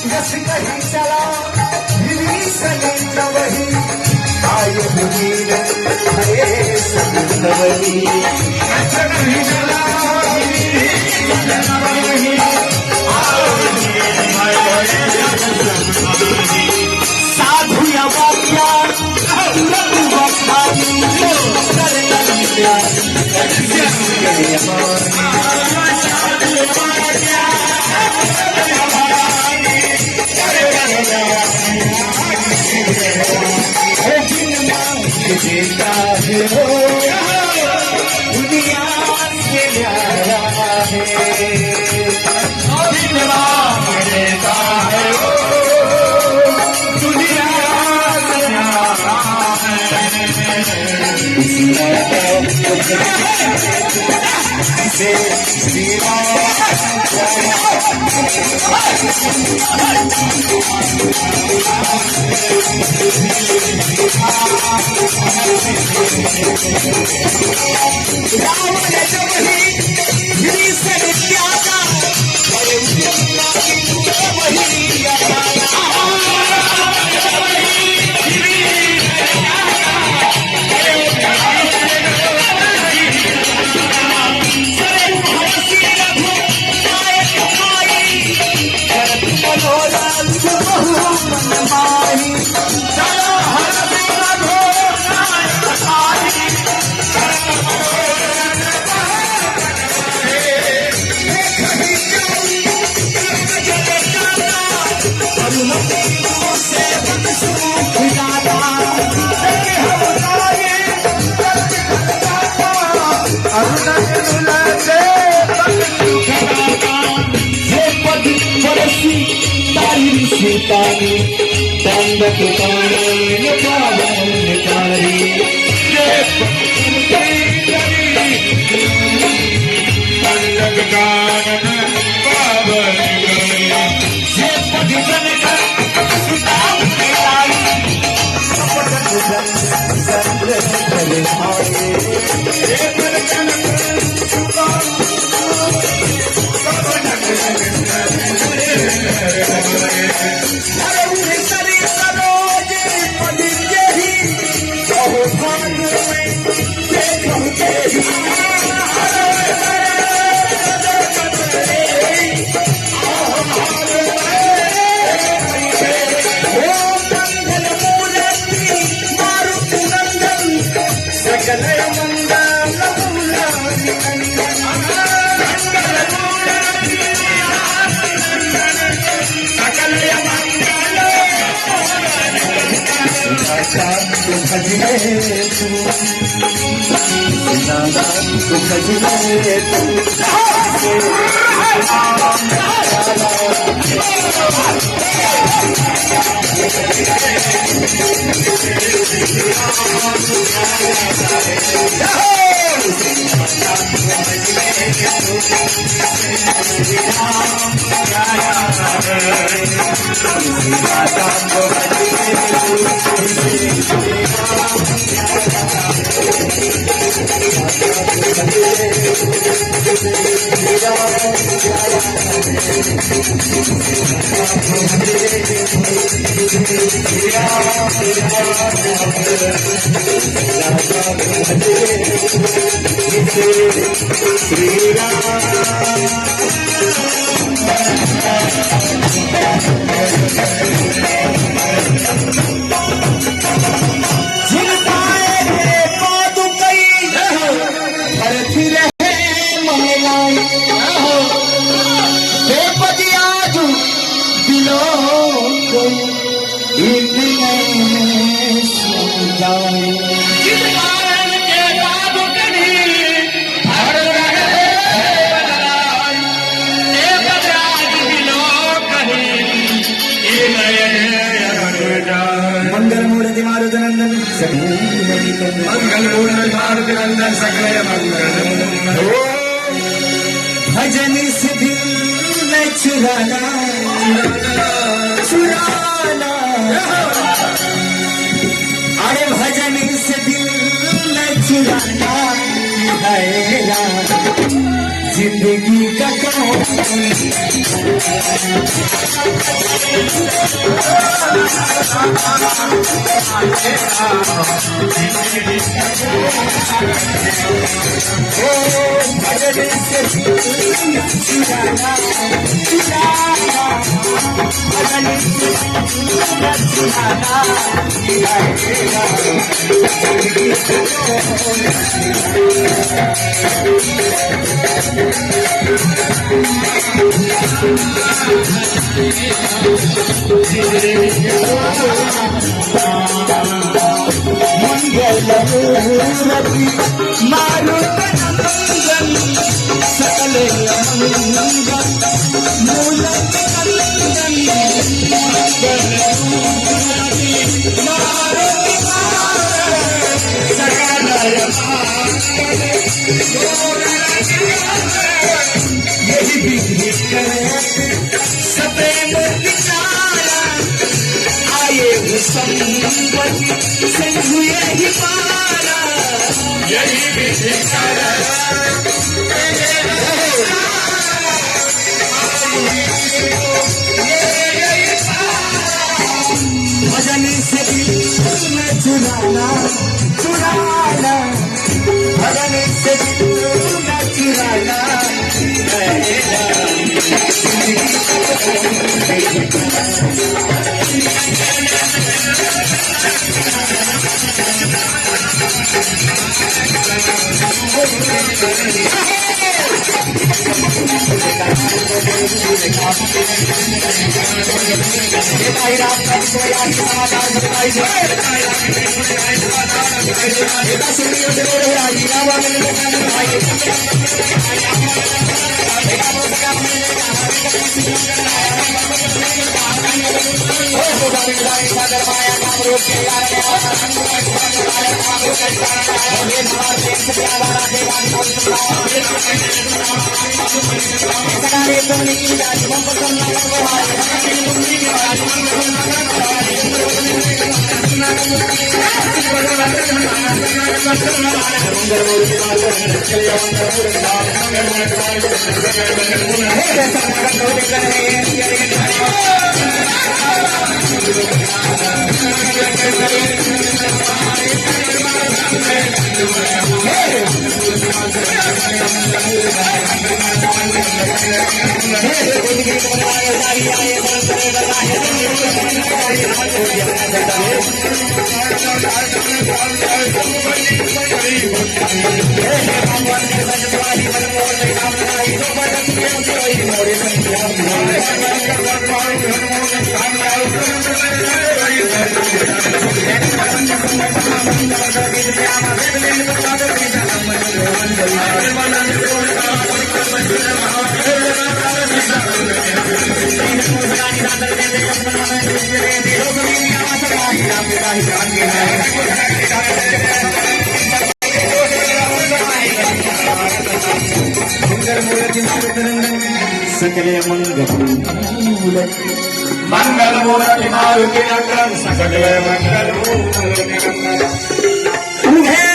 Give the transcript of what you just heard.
जस कहीं चला भिली सलिंद वही आय वीर हरे सलिंद वही जस कहीं चला भिली सलिंद वही साधु या वाक्या लघु वखानी देता है वो दुनिया से न्यारा है देता है वो दुनिया से न्यारा है श्री राम ने जब ही से त्यागा अरे वही सीतानी दंडक कानन कारी दंडक कानन मंगल मूर्ति मारुतनंदन मंगल मूर्ति मारुतनंदन सकल मंगल भजन से दिल में चुराना चुराना अरे भजन से दिल में चुराना है जिंदगी का कौन भजन से दिल न चुराना चुराना भजन से दिल न चुराना दिलाएगा जिंदगी मंगलमूर्ति मारुतनंदन सकल मंगल मूलकनंदन मंगलमूर्ति मारुतनंदन सकल यही विधि करे सप्रेम विचारा आए संपत्ति से हुए ही पारा यही विधि करे भजन से दिल न चुराना चुराना भजन से दिल न चुराना सकले मंगल मूर्ति मारुति नंदन सकले मंगल मूर्ति नंदन